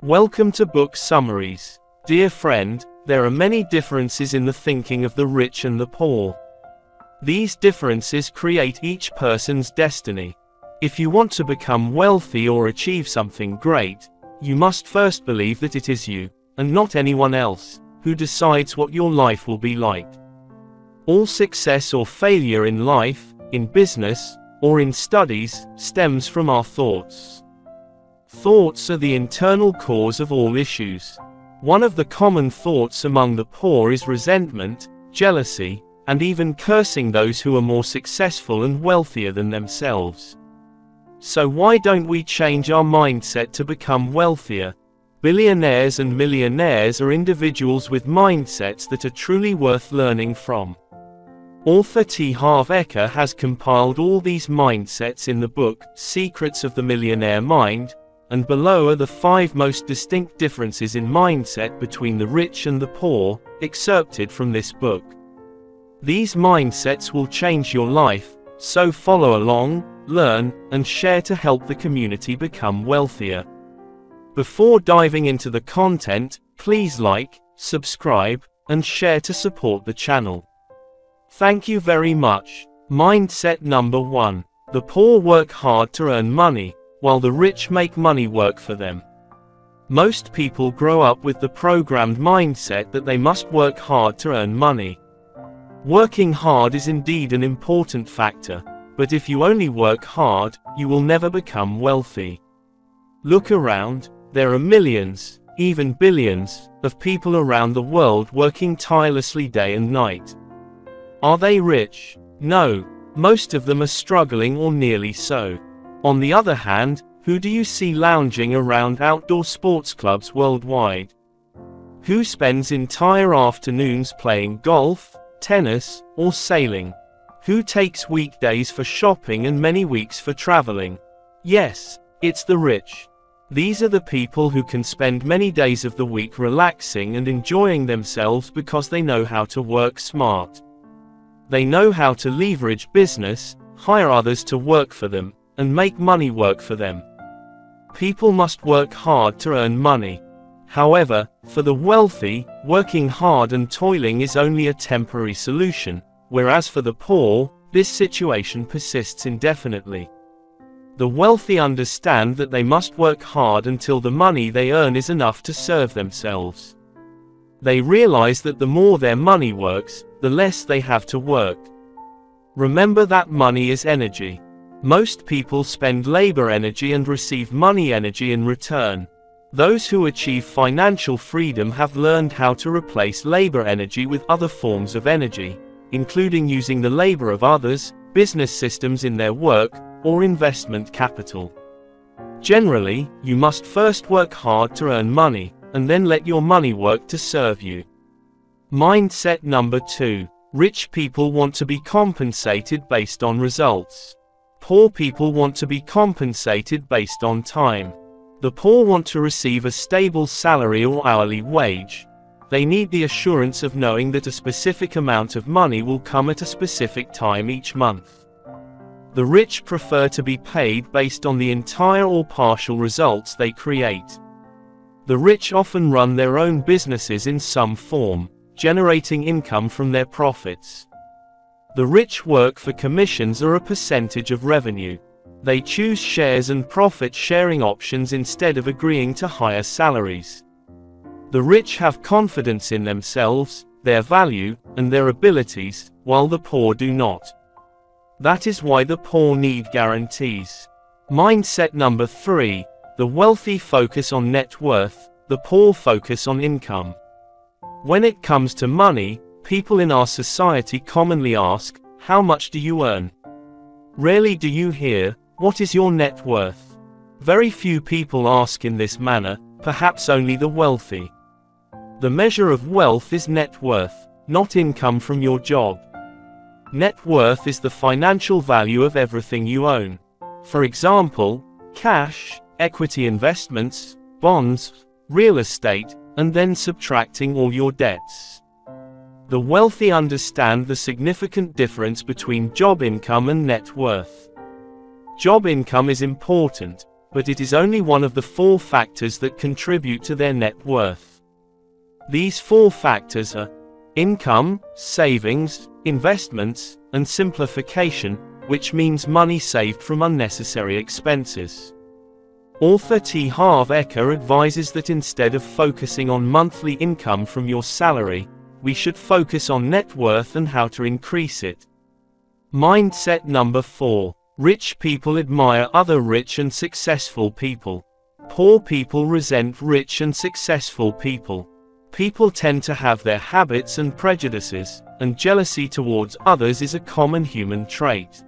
Welcome to Book Summaries. Dear friend, there are many differences in the thinking of the rich and the poor. These differences create each person's destiny. If you want to become wealthy or achieve something great, you must first believe that it is you, and not anyone else, who decides what your life will be like. All success or failure in life, in business, or in studies, stems from our thoughts. Thoughts are the internal cause of all issues. One of the common thoughts among the poor is resentment, jealousy, and even cursing those who are more successful and wealthier than themselves. So why don't we change our mindset to become wealthier? Billionaires and millionaires are individuals with mindsets that are truly worth learning from. Author T. Harv Eker has compiled all these mindsets in the book, Secrets of the Millionaire Mind, and below are the 5 most distinct differences in mindset between the rich and the poor, excerpted from this book. These mindsets will change your life, so follow along, learn, and share to help the community become wealthier. Before diving into the content, please like, subscribe, and share to support the channel. Thank you very much. Mindset number 1. The poor work hard to earn money, while the rich make money work for them. Most people grow up with the programmed mindset that they must work hard to earn money. Working hard is indeed an important factor, but if you only work hard, you will never become wealthy. Look around, there are millions, even billions, of people around the world working tirelessly day and night. Are they rich? No, most of them are struggling or nearly so. On the other hand, who do you see lounging around outdoor sports clubs worldwide? Who spends entire afternoons playing golf, tennis, or sailing? Who takes weekdays for shopping and many weeks for traveling? Yes, it's the rich. These are the people who can spend many days of the week relaxing and enjoying themselves because they know how to work smart. They know how to leverage business, hire others to work for them, and make money work for them. People must work hard to earn money. However, for the wealthy, working hard and toiling is only a temporary solution, whereas for the poor, this situation persists indefinitely. The wealthy understand that they must work hard until the money they earn is enough to serve themselves. They realize that the more their money works, the less they have to work. Remember that money is energy. Most people spend labor energy and receive money energy in return. Those who achieve financial freedom have learned how to replace labor energy with other forms of energy, including using the labor of others, business systems in their work, or investment capital. Generally, you must first work hard to earn money, and then let your money work to serve you. Mindset number 2. Rich people want to be compensated based on results. Poor people want to be compensated based on time. The poor want to receive a stable salary or hourly wage. They need the assurance of knowing that a specific amount of money will come at a specific time each month. The rich prefer to be paid based on the entire or partial results they create. The rich often run their own businesses in some form, generating income from their profits. The rich work for commissions or a percentage of revenue. They choose shares and profit-sharing options instead of agreeing to higher salaries. The rich have confidence in themselves, their value, and their abilities, while the poor do not. That is why the poor need guarantees. Mindset number 3. The wealthy focus on net worth, the poor focus on income. When it comes to money, people in our society commonly ask, how much do you earn? Rarely do you hear, what is your net worth? Very few people ask in this manner, perhaps only the wealthy. The measure of wealth is net worth, not income from your job. Net worth is the financial value of everything you own. For example, cash, equity investments, bonds, real estate, and then subtracting all your debts. The wealthy understand the significant difference between job income and net worth. Job income is important, but it is only one of the 4 factors that contribute to their net worth. These 4 factors are income, savings, investments, and simplification, which means money saved from unnecessary expenses. Author T. Harv Eker advises that instead of focusing on monthly income from your salary, we should focus on net worth and how to increase it. Mindset number 4. Rich people admire other rich and successful people. Poor people resent rich and successful people. People tend to have their habits and prejudices, and jealousy towards others is a common human trait.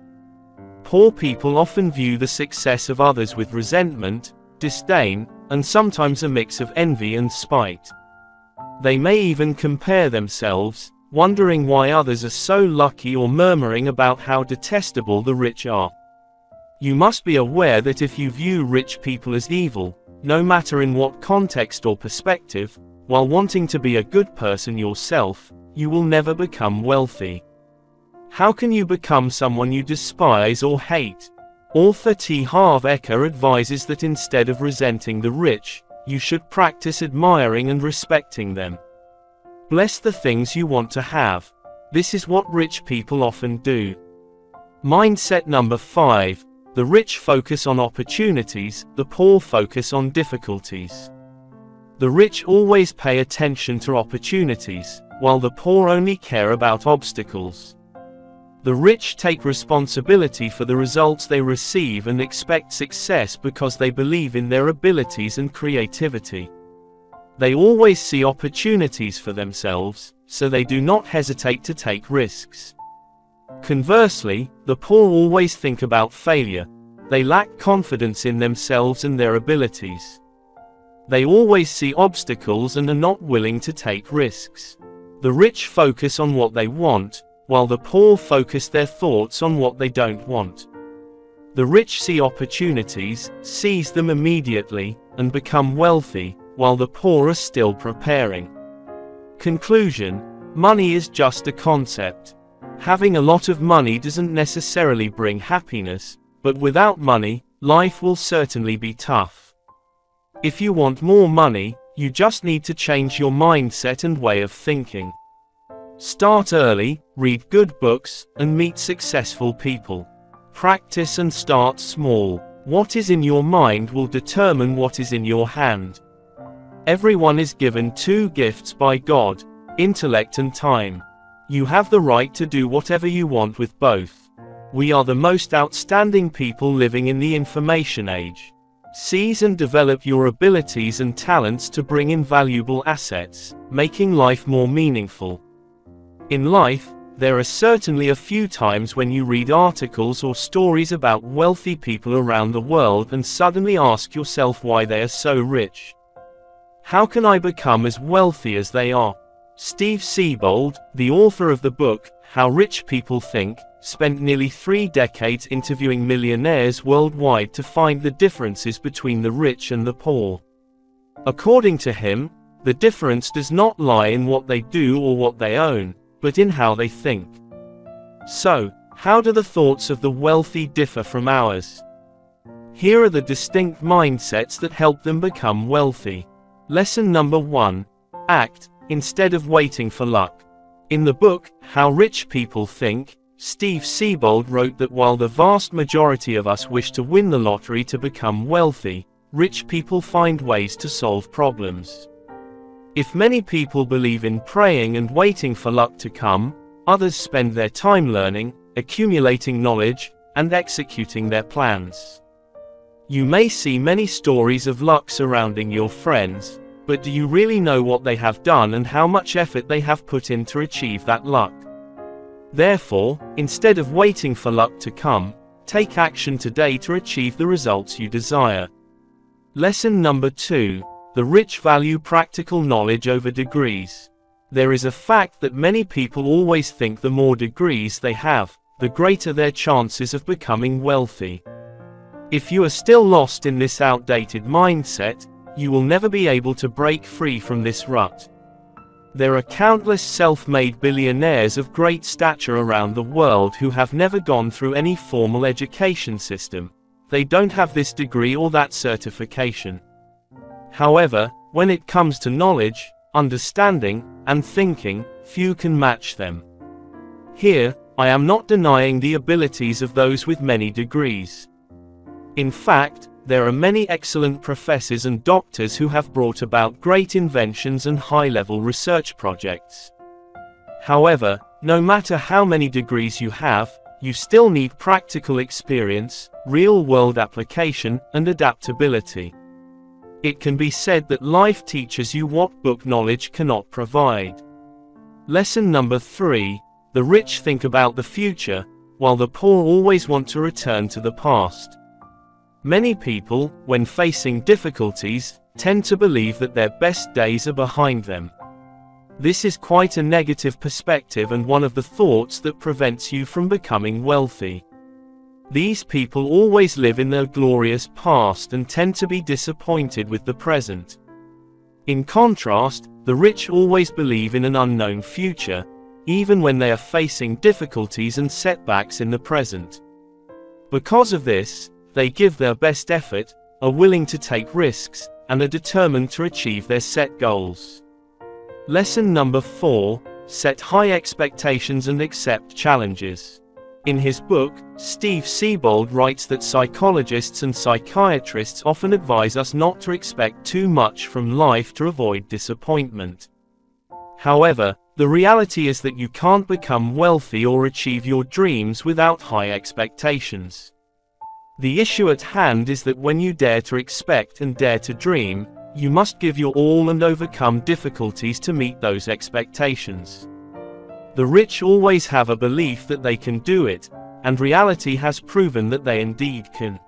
Poor people often view the success of others with resentment, disdain, and sometimes a mix of envy and spite. They may even compare themselves, wondering why others are so lucky or murmuring about how detestable the rich are. You must be aware that if you view rich people as evil, no matter in what context or perspective, while wanting to be a good person yourself, you will never become wealthy. How can you become someone you despise or hate? Author T. Harv Eker advises that instead of resenting the rich, you should practice admiring and respecting them. Bless the things you want to have. This is what rich people often do. Mindset number 5. The rich focus on opportunities, the poor focus on difficulties. The rich always pay attention to opportunities, while the poor only care about obstacles. The rich take responsibility for the results they receive and expect success because they believe in their abilities and creativity. They always see opportunities for themselves, so they do not hesitate to take risks. Conversely, the poor always think about failure. They lack confidence in themselves and their abilities. They always see obstacles and are not willing to take risks. The rich focus on what they want, while the poor focus their thoughts on what they don't want. The rich see opportunities, seize them immediately, and become wealthy, while the poor are still preparing. Conclusion: money is just a concept. Having a lot of money doesn't necessarily bring happiness, but without money, life will certainly be tough. If you want more money, you just need to change your mindset and way of thinking. Start early, read good books, and meet successful people. Practice and start small. What is in your mind will determine what is in your hand. Everyone is given 2 gifts by God: intellect and time. You have the right to do whatever you want with both. We are the most outstanding people living in the information age. Seize and develop your abilities and talents to bring in valuable assets, making life more meaningful. In life, there are certainly a few times when you read articles or stories about wealthy people around the world and suddenly ask yourself why they are so rich. How can I become as wealthy as they are? Steve Siebold, the author of the book, How Rich People Think, spent nearly 3 decades interviewing millionaires worldwide to find the differences between the rich and the poor. According to him, the difference does not lie in what they do or what they own, but in how they think. So, how do the thoughts of the wealthy differ from ours? Here are the distinct mindsets that help them become wealthy. Lesson number 1. Act, instead of waiting for luck. In the book, How Rich People Think, Steve Siebold wrote that while the vast majority of us wish to win the lottery to become wealthy, rich people find ways to solve problems. If many people believe in praying and waiting for luck to come, others spend their time learning, accumulating knowledge, and executing their plans. You may see many stories of luck surrounding your friends, but do you really know what they have done and how much effort they have put in to achieve that luck? Therefore, instead of waiting for luck to come, take action today to achieve the results you desire. Lesson number 2. The rich value practical knowledge over degrees. There is a fact that many people always think the more degrees they have, the greater their chances of becoming wealthy. If you are still lost in this outdated mindset, you will never be able to break free from this rut. There are countless self-made billionaires of great stature around the world who have never gone through any formal education system. they don't have this degree or that certification. However, when it comes to knowledge, understanding, and thinking, few can match them. Here, I am not denying the abilities of those with many degrees. In fact, there are many excellent professors and doctors who have brought about great inventions and high-level research projects. However, no matter how many degrees you have, you still need practical experience, real-world application, and adaptability. It can be said that life teaches you what book knowledge cannot provide. Lesson number 3. The rich think about the future, while the poor always want to return to the past. Many people, when facing difficulties, tend to believe that their best days are behind them. This is quite a negative perspective and one of the thoughts that prevents you from becoming wealthy. These people always live in their glorious past and tend to be disappointed with the present. In contrast, the rich always believe in an unknown future, even when they are facing difficulties and setbacks in the present. Because of this, they give their best effort, are willing to take risks, and are determined to achieve their set goals. Lesson number 4. Set high expectations and accept challenges. In his book, Steve Siebold writes that psychologists and psychiatrists often advise us not to expect too much from life to avoid disappointment. However, the reality is that you can't become wealthy or achieve your dreams without high expectations. The issue at hand is that when you dare to expect and dare to dream, you must give your all and overcome difficulties to meet those expectations. The rich always have a belief that they can do it, and reality has proven that they indeed can.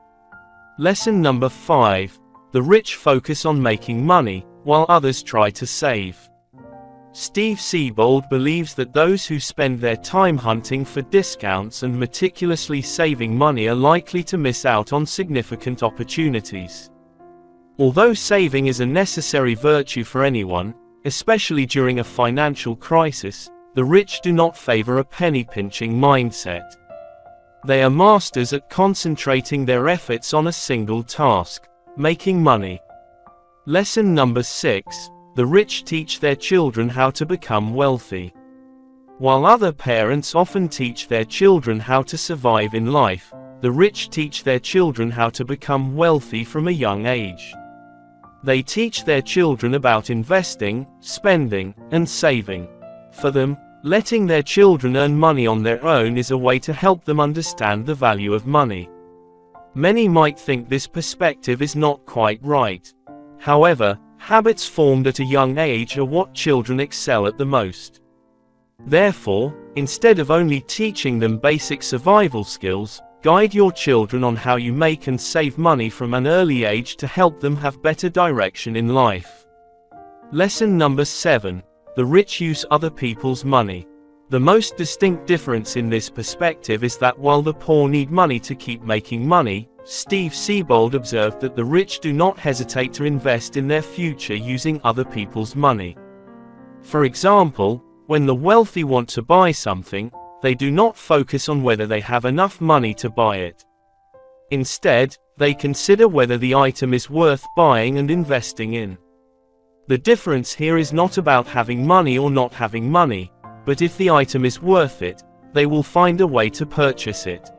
Lesson number 5. The rich focus on making money, while others try to save. Steve Siebold believes that those who spend their time hunting for discounts and meticulously saving money are likely to miss out on significant opportunities. Although saving is a necessary virtue for anyone, especially during a financial crisis, the rich do not favor a penny-pinching mindset. They are masters at concentrating their efforts on a single task: making money. Lesson number 6. The rich teach their children how to become wealthy. While other parents often teach their children how to survive in life, the rich teach their children how to become wealthy from a young age. They teach their children about investing, spending, and saving. For them, letting their children earn money on their own is a way to help them understand the value of money. Many might think this perspective is not quite right. However, habits formed at a young age are what children excel at the most. Therefore, instead of only teaching them basic survival skills, guide your children on how you make and save money from an early age to help them have better direction in life. Lesson number 7. The rich use other people's money. The most distinct difference in this perspective is that while the poor need money to keep making money, Steve Siebold observed that the rich do not hesitate to invest in their future using other people's money. For example, when the wealthy want to buy something, they do not focus on whether they have enough money to buy it. Instead, they consider whether the item is worth buying and investing in. The difference here is not about having money or not having money, but if the item is worth it, they will find a way to purchase it.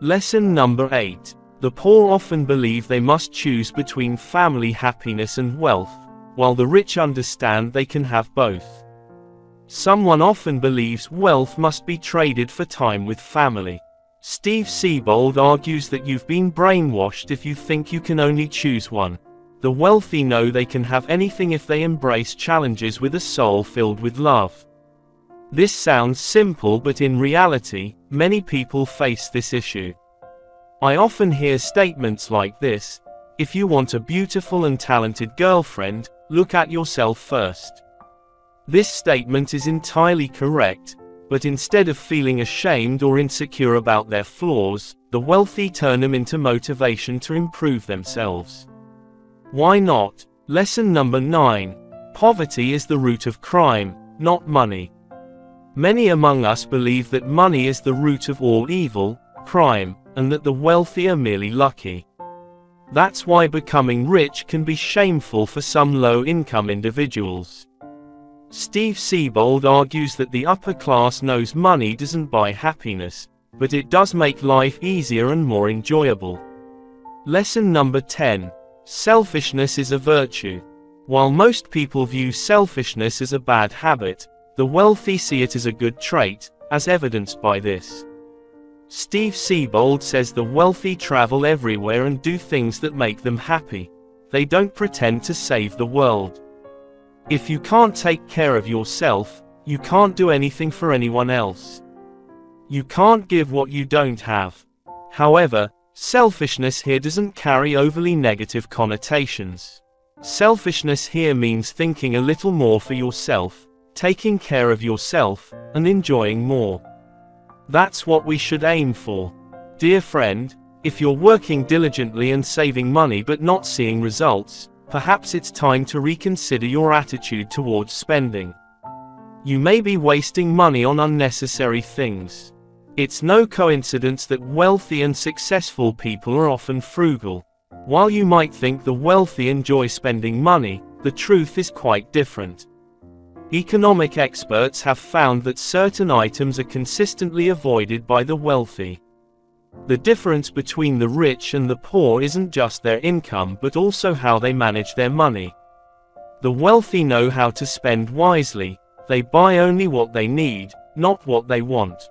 Lesson number 8. The poor often believe they must choose between family happiness and wealth, while the rich understand they can have both. Someone often believes wealth must be traded for time with family. Steve Siebold argues that you've been brainwashed if you think you can only choose one. The wealthy know they can have anything if they embrace challenges with a soul filled with love. This sounds simple, but in reality, many people face this issue. I often hear statements like this: if you want a beautiful and talented girlfriend, look at yourself first. This statement is entirely correct, but instead of feeling ashamed or insecure about their flaws, the wealthy turn them into motivation to improve themselves. Why not? Lesson number 9. Poverty is the root of crime, not money. Many among us believe that money is the root of all evil, crime, and that the wealthy are merely lucky. That's why becoming rich can be shameful for some low-income individuals. Steve Siebold argues that the upper class knows money doesn't buy happiness, but it does make life easier and more enjoyable. Lesson number 10. Selfishness is a virtue. While most people view selfishness as a bad habit, the wealthy see it as a good trait, as evidenced by this. Steve Siebold says the wealthy travel everywhere and do things that make them happy. They don't pretend to save the world. If you can't take care of yourself, you can't do anything for anyone else. You can't give what you don't have. However, selfishness here doesn't carry overly negative connotations. Selfishness here means thinking a little more for yourself, taking care of yourself, and enjoying more. That's what we should aim for. Dear friend, if you're working diligently and saving money but not seeing results, perhaps it's time to reconsider your attitude towards spending. You may be wasting money on unnecessary things. It's no coincidence that wealthy and successful people are often frugal. While you might think the wealthy enjoy spending money, the truth is quite different. Economic experts have found that certain items are consistently avoided by the wealthy. The difference between the rich and the poor isn't just their income but also how they manage their money. The wealthy know how to spend wisely. They buy only what they need, not what they want.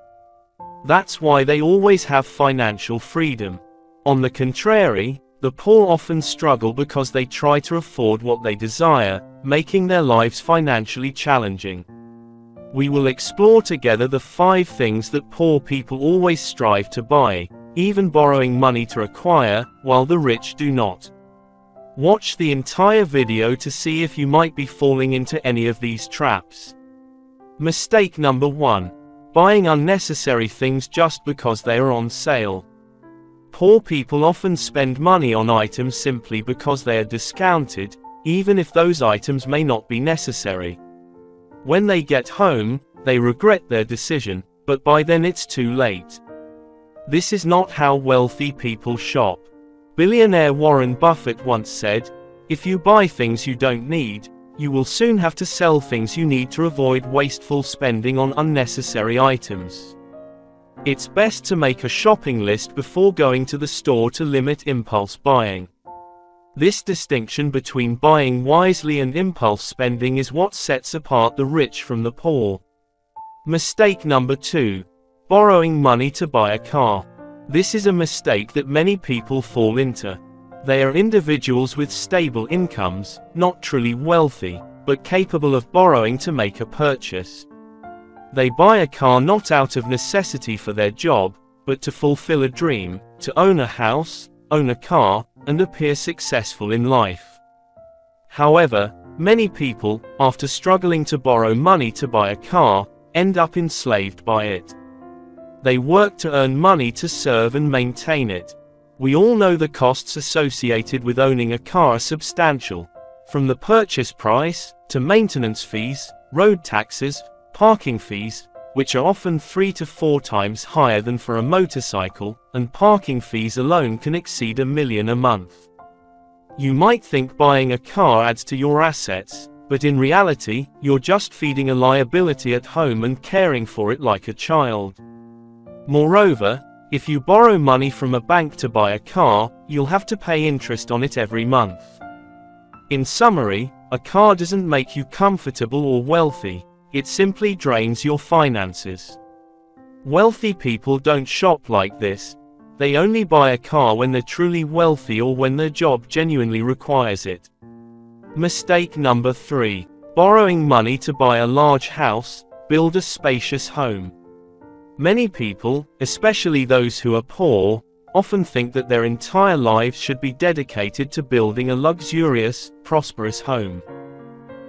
That's why they always have financial freedom. On the contrary, the poor often struggle because they try to afford what they desire, making their lives financially challenging. We will explore together the 5 things that poor people always strive to buy, even borrowing money to acquire, while the rich do not. Watch the entire video to see if you might be falling into any of these traps. Mistake number 1. Buying unnecessary things just because they are on sale. Poor people often spend money on items simply because they are discounted, even if those items may not be necessary. When they get home, they regret their decision, but by then it's too late. This is not how wealthy people shop. Billionaire Warren Buffett once said, "If you buy things you don't need, you will soon have to sell things you need to avoid wasteful spending on unnecessary items." It's best to make a shopping list before going to the store to limit impulse buying. This distinction between buying wisely and impulse spending is what sets apart the rich from the poor. Mistake number 2. Borrowing money to buy a car. This is a mistake that many people fall into. They are individuals with stable incomes, not truly wealthy, but capable of borrowing to make a purchase. They buy a car not out of necessity for their job, but to fulfill a dream, to own a house, own a car, and appear successful in life. However, many people, after struggling to borrow money to buy a car, end up enslaved by it. They work to earn money to serve and maintain it. We all know the costs associated with owning a car are substantial, from the purchase price, to maintenance fees, road taxes, parking fees, which are often 3 to 4 times higher than for a motorcycle, and parking fees alone can exceed $1 million a month. You might think buying a car adds to your assets, but in reality, you're just feeding a liability at home and caring for it like a child. Moreover, if you borrow money from a bank to buy a car, you'll have to pay interest on it every month. In summary, a car doesn't make you comfortable or wealthy. It simply drains your finances. Wealthy people don't shop like this. They only buy a car when they're truly wealthy or when their job genuinely requires it. Mistake number 3. Borrowing money to buy a large house, build a spacious home. Many people, especially those who are poor, often think that their entire lives should be dedicated to building a luxurious, prosperous home.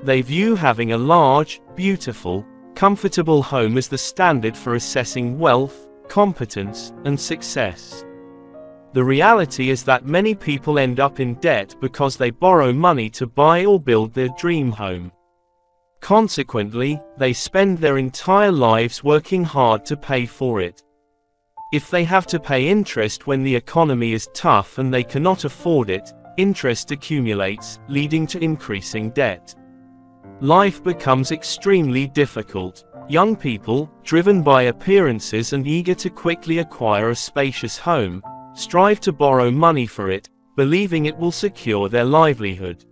They view having a large, beautiful, comfortable home as the standard for assessing wealth, competence, and success. The reality is that many people end up in debt because they borrow money to buy or build their dream home. Consequently, they spend their entire lives working hard to pay for it. If they have to pay interest when the economy is tough and they cannot afford it, interest accumulates, leading to increasing debt. Life becomes extremely difficult. Young people, driven by appearances and eager to quickly acquire a spacious home, strive to borrow money for it, believing it will secure their livelihood.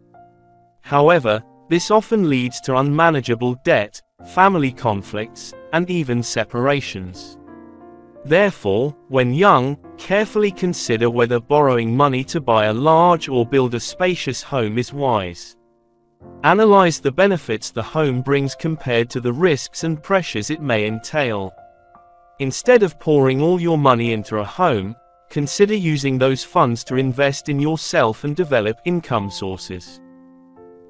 However, this often leads to unmanageable debt, family conflicts, and even separations. Therefore, when young, carefully consider whether borrowing money to buy a large or build a spacious home is wise. Analyze the benefits the home brings compared to the risks and pressures it may entail. Instead of pouring all your money into a home, consider using those funds to invest in yourself and develop income sources.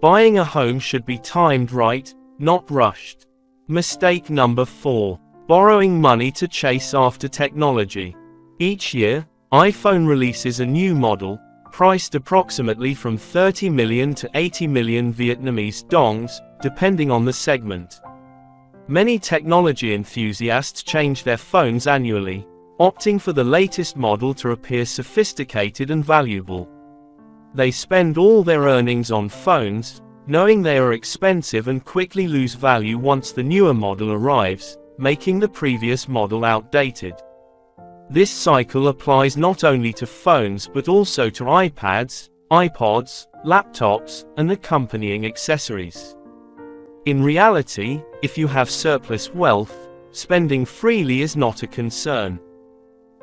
Buying a home should be timed right, not rushed. Mistake number 4. Borrowing money to chase after technology. Each year, iPhone releases a new model, priced approximately from 30 million to 80 million Vietnamese dongs, depending on the segment. Many technology enthusiasts change their phones annually, opting for the latest model to appear sophisticated and valuable. They spend all their earnings on phones, knowing they are expensive and quickly lose value once the newer model arrives, making the previous model outdated. This cycle applies not only to phones but also to iPads, iPods, laptops, and accompanying accessories. In reality, if you have surplus wealth, spending freely is not a concern.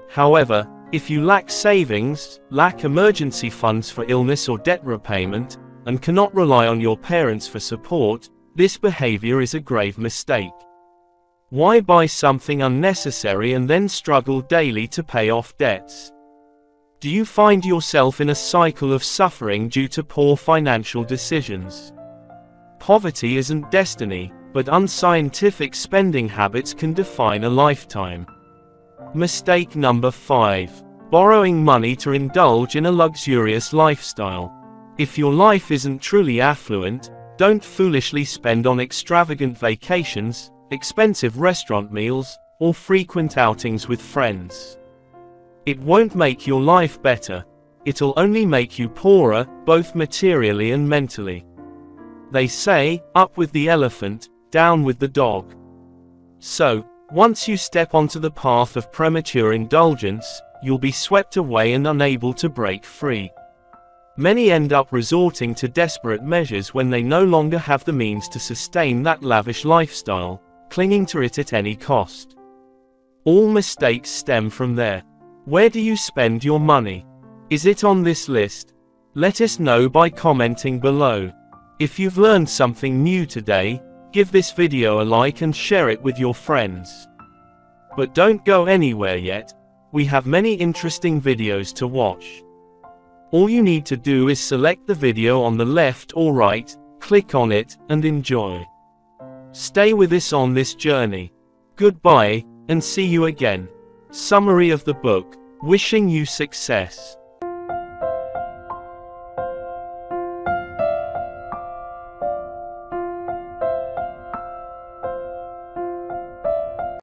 However, if you lack savings, lack emergency funds for illness or debt repayment, and cannot rely on your parents for support, this behavior is a grave mistake. Why buy something unnecessary and then struggle daily to pay off debts? Do you find yourself in a cycle of suffering due to poor financial decisions? Poverty isn't destiny, but unscientific spending habits can define a lifetime. Mistake number 5. Borrowing money to indulge in a luxurious lifestyle. If your life isn't truly affluent, don't foolishly spend on extravagant vacations, expensive restaurant meals, or frequent outings with friends. It won't make your life better. It'll only make you poorer, both materially and mentally. They say, up with the elephant, down with the dog. So, once you step onto the path of premature indulgence, you'll be swept away and unable to break free. Many end up resorting to desperate measures when they no longer have the means to sustain that lavish lifestyle, clinging to it at any cost. All mistakes stem from there. Where do you spend your money? Is it on this list? Let us know by commenting below. If you've learned something new today, give this video a like and share it with your friends. But don't go anywhere yet. We have many interesting videos to watch. All you need to do is select the video on the left or right, click on it, and enjoy. Stay with us on this journey. Goodbye, and see you again. Summary of the book. Wishing you success.